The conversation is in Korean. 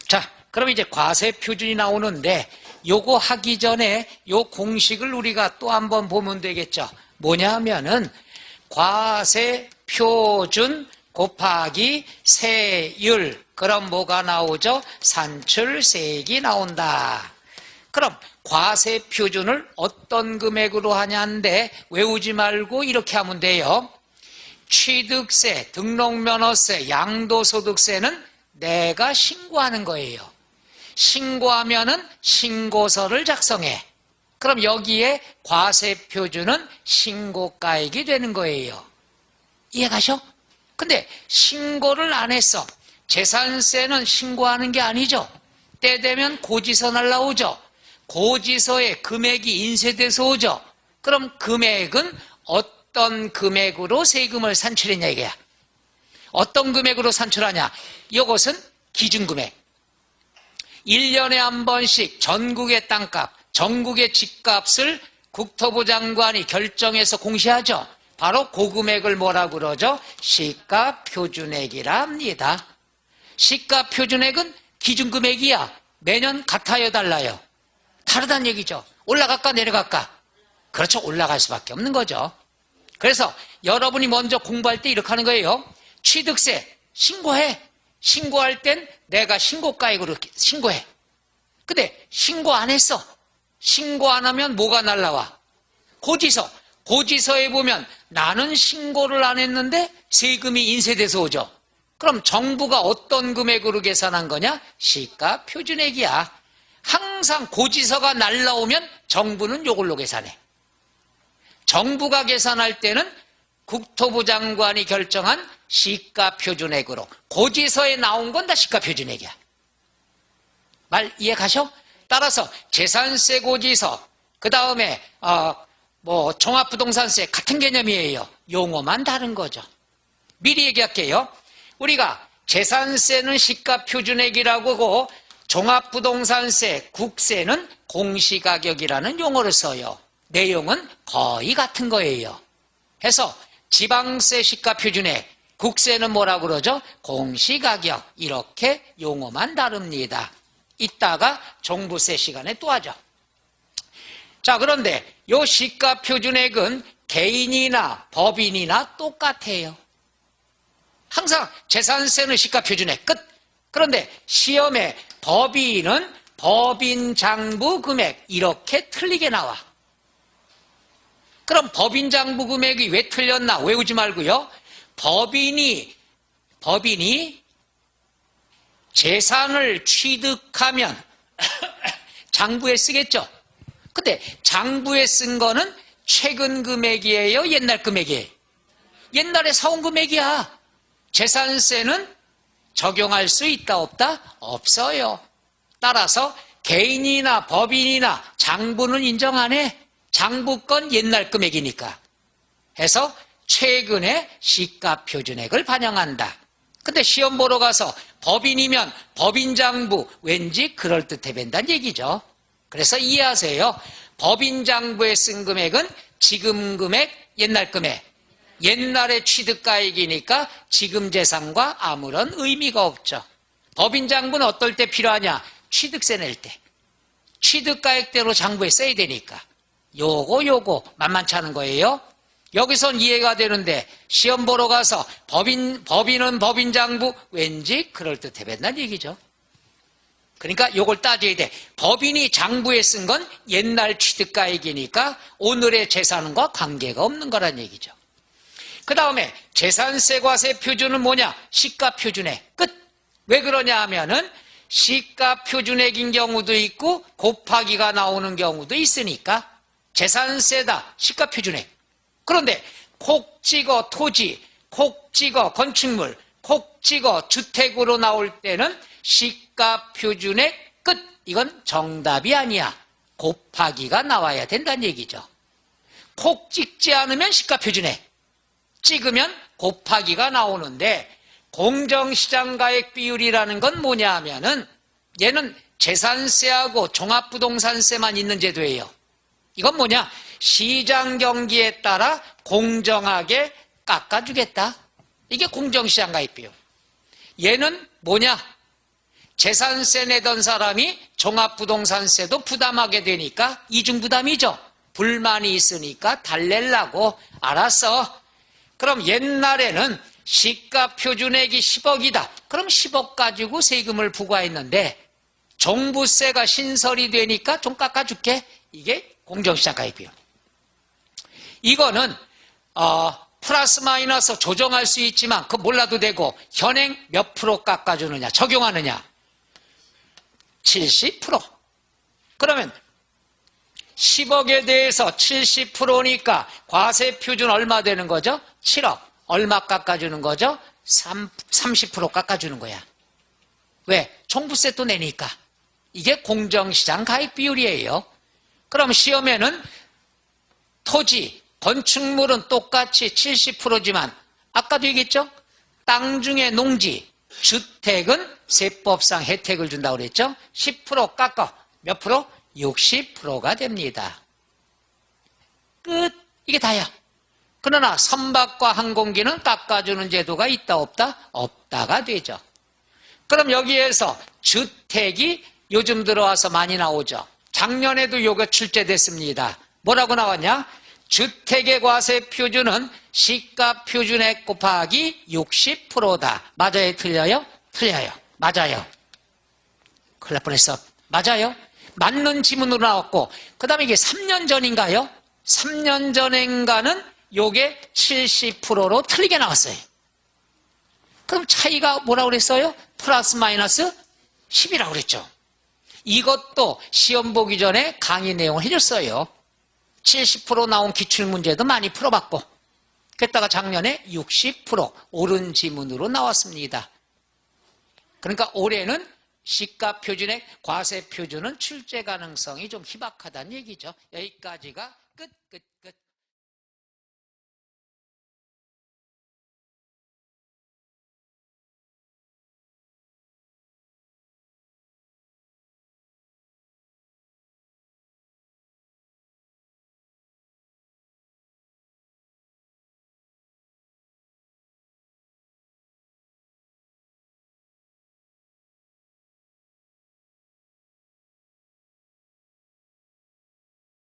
자, 그럼 이제 과세 표준이 나오는데 요거 하기 전에 요 공식을 우리가 또 한번 보면 되겠죠. 뭐냐 하면은 과세 표준 곱하기 세율. 그럼 뭐가 나오죠? 산출세액이 나온다. 그럼 과세 표준을 어떤 금액으로 하냐인데 외우지 말고 이렇게 하면 돼요. 취득세, 등록면허세, 양도소득세는 내가 신고하는 거예요. 신고하면은 신고서를 작성해. 그럼 여기에 과세 표준은 신고가액이 되는 거예요. 이해가셔? 근데 신고를 안 했어. 재산세는 신고하는 게 아니죠. 때 되면 고지서 날라오죠. 고지서에 금액이 인쇄돼서 오죠. 그럼 금액은 어떤 금액으로 세금을 산출했냐 이게야. 어떤 금액으로 산출하냐. 이것은 기준금액. 1년에 한 번씩 전국의 땅값, 전국의 집값을 국토부 장관이 결정해서 공시하죠. 바로 그 금액을 뭐라고 그러죠? 시가표준액이라 합니다. 시가표준액은 기준금액이야. 매년 같아요, 달라요? 다르다는 얘기죠. 올라갈까 내려갈까? 그렇죠. 올라갈 수밖에 없는 거죠. 그래서 여러분이 먼저 공부할 때 이렇게 하는 거예요. 취득세 신고해. 신고할 땐 내가 신고가액으로 신고해. 근데 신고 안 했어. 신고 안 하면 뭐가 날라와? 고지서. 고지서에 보면 나는 신고를 안 했는데 세금이 인쇄돼서 오죠. 그럼 정부가 어떤 금액으로 계산한 거냐? 시가표준액이야. 항상 고지서가 날라오면 정부는 이걸로 계산해. 정부가 계산할 때는 국토부 장관이 결정한 시가표준액으로, 고지서에 나온 건 다 시가표준액이야. 말 이해 가셔? 따라서 재산세 고지서, 그 다음에 종합부동산세 같은 개념이에요. 용어만 다른 거죠. 미리 얘기할게요. 우리가 재산세는 시가표준액이라고 하고 종합부동산세, 국세는 공시가격이라는 용어를 써요. 내용은 거의 같은 거예요. 해서 지방세 시가표준액, 국세는 뭐라고 그러죠? 공시가격. 이렇게 용어만 다릅니다. 이따가 종부세 시간에 또 하죠. 자, 그런데 이 시가표준액은 개인이나 법인이나 똑같아요. 항상 재산세는 시가표준액 끝. 그런데 시험에 법인은 법인장부 금액 이렇게 틀리게 나와. 그럼 법인장부 금액이 왜 틀렸나 외우지 말고요. 법인이 재산을 취득하면 장부에 쓰겠죠. 근데 장부에 쓴 거는 최근 금액이에요? 옛날 금액이에요? 옛날에 사온 금액이야. 재산세는 적용할 수 있다 없다? 없어요. 따라서 개인이나 법인이나 장부는 인정 안 해. 장부 건 옛날 금액이니까. 해서 최근에 시가표준액을 반영한다. 근데 시험 보러 가서 법인이면 법인장부 왠지 그럴듯해 뵌다는 얘기죠. 그래서 이해하세요. 법인장부에 쓴 금액은 지금 금액, 옛날 금액. 옛날에 취득가액이니까 지금 재산과 아무런 의미가 없죠. 법인장부는 어떨 때 필요하냐? 취득세 낼 때. 취득가액대로 장부에 써야 되니까. 요거 만만치 않은 거예요. 여기선 이해가 되는데 시험 보러 가서 법인은 법인장부 왠지 그럴듯해 뵌다는 얘기죠. 그러니까 요걸 따져야 돼. 법인이 장부에 쓴 건 옛날 취득가액이니까 오늘의 재산과 관계가 없는 거란 얘기죠. 그 다음에 재산세 과세 표준은 뭐냐? 시가표준액 끝. 왜 그러냐 하면은 시가표준액인 경우도 있고 곱하기가 나오는 경우도 있으니까 재산세다 시가표준액. 그런데 콕 찍어 토지, 콕 찍어 건축물, 콕 찍어 주택으로 나올 때는 시가표준액 끝. 이건 정답이 아니야. 곱하기가 나와야 된다는 얘기죠. 콕 찍지 않으면 시가표준액, 찍으면 곱하기가 나오는데 공정시장가액 비율이라는 건 뭐냐 하면은 얘는 재산세하고 종합부동산세만 있는 제도예요. 이건 뭐냐? 시장 경기에 따라 공정하게 깎아주겠다. 이게 공정시장가액 비율. 얘는 뭐냐? 재산세 내던 사람이 종합부동산세도 부담하게 되니까 이중부담이죠. 불만이 있으니까 달래려고. 알았어. 그럼 옛날에는 시가표준액이 10억이다. 그럼 10억 가지고 세금을 부과했는데 종부세가 신설이 되니까 좀 깎아줄게. 이게 공정시장 가입비율. 이거는 플러스 마이너스 조정할 수 있지만 그거 몰라도 되고 현행 몇 프로 깎아주느냐 적용하느냐 70%. 그러면 10억에 대해서 70%니까 과세표준 얼마 되는 거죠? 7억. 얼마 깎아주는 거죠? 30% 깎아주는 거야. 왜? 종부세 또 내니까. 이게 공정시장 가입비율이에요. 그럼 시험에는 토지, 건축물은 똑같이 70%지만 아까도 얘기했죠? 땅 중에 농지, 주택은 세법상 혜택을 준다고 그랬죠? 10% 깎아. 몇 프로? 60%가 됩니다. 끝. 이게 다야. 그러나 선박과 항공기는 깎아주는 제도가 있다 없다? 없다가 되죠. 그럼 여기에서 주택이 요즘 들어와서 많이 나오죠. 작년에도 요거 출제됐습니다. 뭐라고 나왔냐? 주택의 과세 표준은 시가 표준액 곱하기 60%다. 맞아요? 틀려요? 틀려요. 맞아요. 큰일 날 뻔했어. 맞아요. 맞는 지문으로 나왔고 그 다음에 이게 3년 전인가요? 3년 전인가는 요게 70%로 틀리게 나왔어요. 그럼 차이가 뭐라고 그랬어요? 플러스 마이너스 10이라고 그랬죠. 이것도 시험 보기 전에 강의 내용을 해줬어요. 70% 나온 기출문제도 많이 풀어봤고 그랬다가 작년에 60% 옳은 지문으로 나왔습니다. 그러니까 올해는 시가표준액 과세표준은 출제 가능성이 좀 희박하다는 얘기죠. 여기까지가 끝.